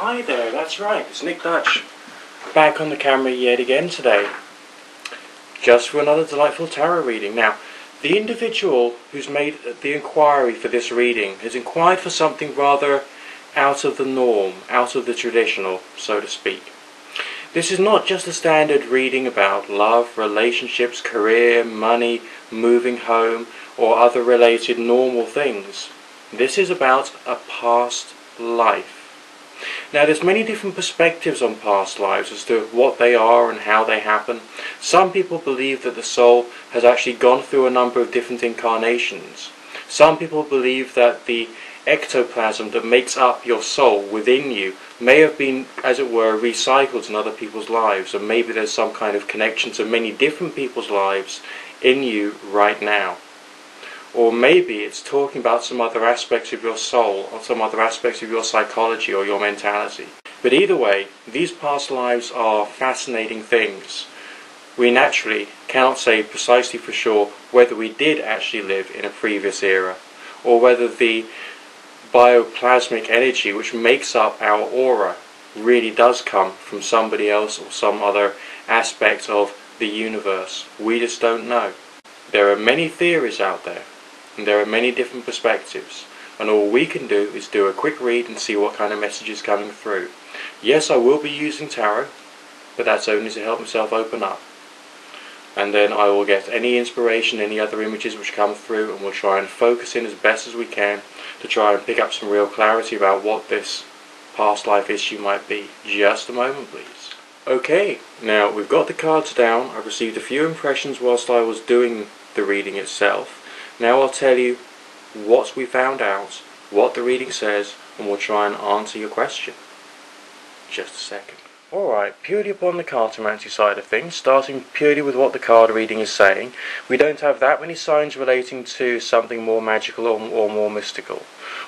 Hi there, that's right, it's Nick Dutch, back on the camera yet again today, just for another delightful tarot reading. Now, the individual who's made the inquiry for this reading has inquired for something rather out of the norm, out of the traditional, so to speak. This is not just a standard reading about love, relationships, career, money, moving home, or other related normal things. This is about a past life. Now, there's many different perspectives on past lives as to what they are and how they happen. Some people believe that the soul has actually gone through a number of different incarnations. Some people believe that the ectoplasm that makes up your soul within you may have been, as it were, recycled in other people's lives, and maybe there's some kind of connection to many different people's lives in you right now. Or maybe it's talking about some other aspects of your soul, or some other aspects of your psychology or your mentality. But either way, these past lives are fascinating things. We naturally cannot say precisely for sure whether we did actually live in a previous era, or whether the bioplasmic energy which makes up our aura really does come from somebody else or some other aspect of the universe. We just don't know. There are many theories out there, and there are many different perspectives, and all we can do is do a quick read and see what kind of message is coming through. Yes, I will be using tarot, but that's only to help myself open up. And then I will get any inspiration, any other images which come through, and we'll try and focus in as best as we can to try and pick up some real clarity about what this past life issue might be. Just a moment, please. Okay, now we've got the cards down. I've received a few impressions whilst I was doing the reading itself. Now I'll tell you what we found out, what the reading says, and we'll try and answer your question. Just a second. Alright, purely upon the cartomancy side of things, starting purely with what the card reading is saying, we don't have that many signs relating to something more magical or more mystical.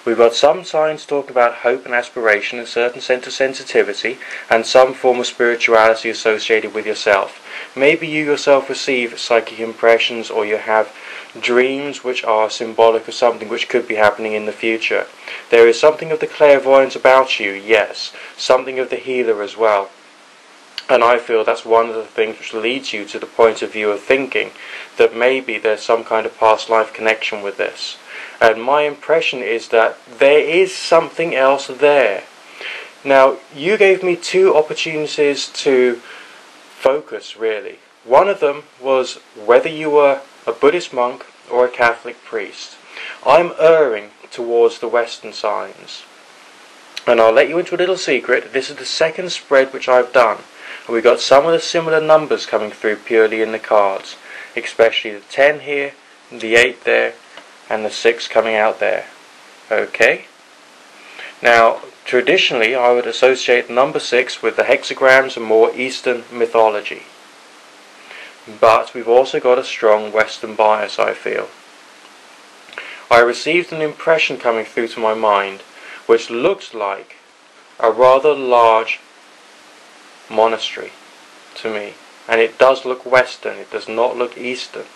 We've got some signs talking about hope and aspiration, a certain sense of sensitivity, and some form of spirituality associated with yourself. Maybe you yourself receive psychic impressions, or you have dreams which are symbolic of something which could be happening in the future. There is something of the clairvoyant about you, yes, something of the healer as well. And I feel that's one of the things which leads you to the point of view of thinking that maybe there's some kind of past life connection with this. And my impression is that there is something else there. Now, you gave me two opportunities to focus, really. One of them was whether you were a Buddhist monk or a Catholic priest. I'm erring towards the Western signs. And I'll let you into a little secret. This is the second spread which I've done. And we've got some of the similar numbers coming through purely in the cards. Especially the 10 here, the 8 there, and the 6 coming out there. Okay? Now, traditionally I would associate number 6 with the hexagrams and more Eastern mythology. But we've also got a strong Western bias, I feel. I received an impression coming through to my mind which looks like a rather large monastery to me. And it does look Western, it does not look Eastern.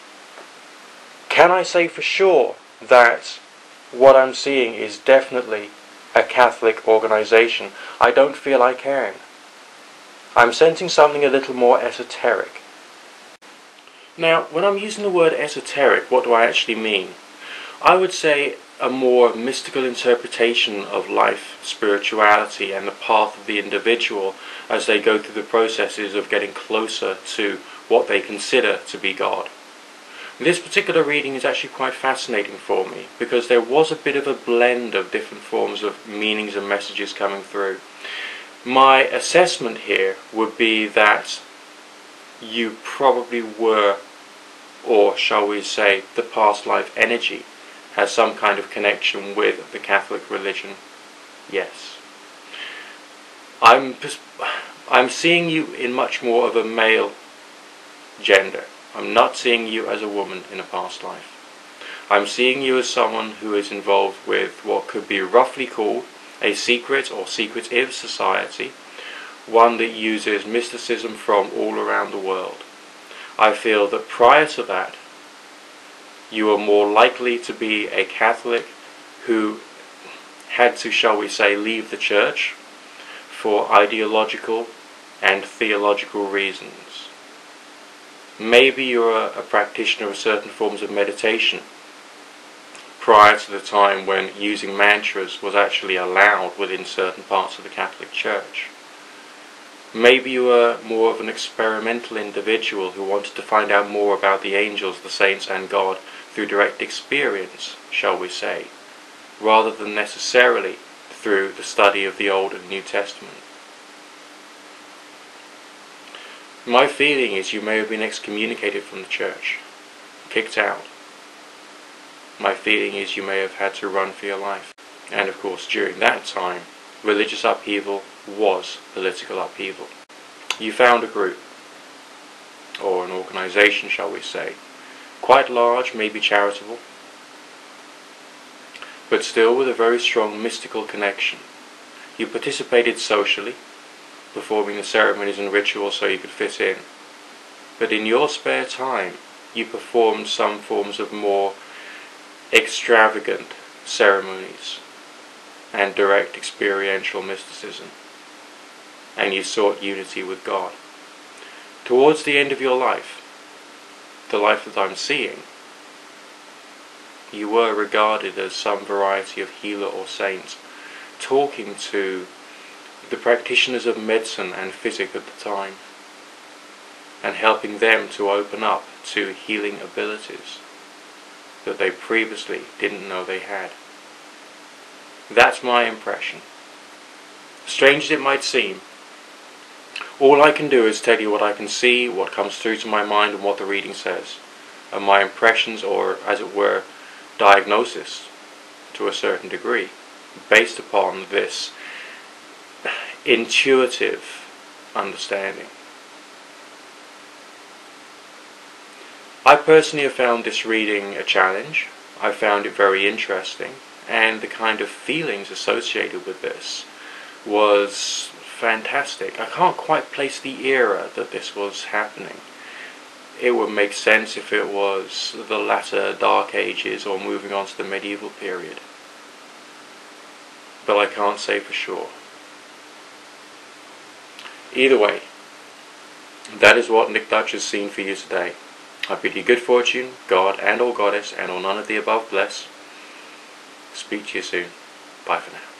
Can I say for sure that what I'm seeing is definitely a Catholic organization? I don't feel I can. I'm sensing something a little more esoteric. Now, when I'm using the word esoteric, what do I actually mean? I would say a more mystical interpretation of life, spirituality, and the path of the individual as they go through the processes of getting closer to what they consider to be God. This particular reading is actually quite fascinating for me because there was a bit of a blend of different forms of meanings and messages coming through. My assessment here would be that you probably were, or shall we say, the past life energy has some kind of connection with the Catholic religion. Yes. I'm seeing you in much more of a male gender. I'm not seeing you as a woman in a past life. I'm seeing you as someone who is involved with what could be roughly called a secret or secretive society, one that uses mysticism from all around the world. I feel that prior to that, you are more likely to be a Catholic who had to, shall we say, leave the church for ideological and theological reasons. Maybe you're a practitioner of certain forms of meditation prior to the time when using mantras was actually allowed within certain parts of the Catholic Church. Maybe you were more of an experimental individual who wanted to find out more about the angels, the saints and God through direct experience, shall we say, rather than necessarily through the study of the Old and New Testament. My feeling is you may have been excommunicated from the church, kicked out. My feeling is you may have had to run for your life. And of course, during that time, religious upheaval was political upheaval. You found a group, or an organization, shall we say, quite large, maybe charitable, but still with a very strong mystical connection. You participated socially, performing the ceremonies and rituals so you could fit in. But in your spare time, you performed some forms of more extravagant ceremonies and direct experiential mysticism, and you sought unity with God. Towards the end of your life, the life that I'm seeing, you were regarded as some variety of healer or saint, talking to the practitioners of medicine and physic at the time, and helping them to open up to healing abilities that they previously didn't know they had. That's my impression. Strange as it might seem, all I can do is tell you what I can see, what comes through to my mind, and what the reading says, and my impressions, or as it were, diagnosis to a certain degree, based upon this intuitive understanding. I personally have found this reading a challenge. I found it very interesting, and the kind of feelings associated with this was fantastic. I can't quite place the era that this was happening. It would make sense if it was the latter Dark Ages or moving on to the medieval period, but I can't say for sure. Either way, that is what Nick Dutch has seen for you today. I bid you good fortune, God and or Goddess and or none of the above bless. Speak to you soon. Bye for now.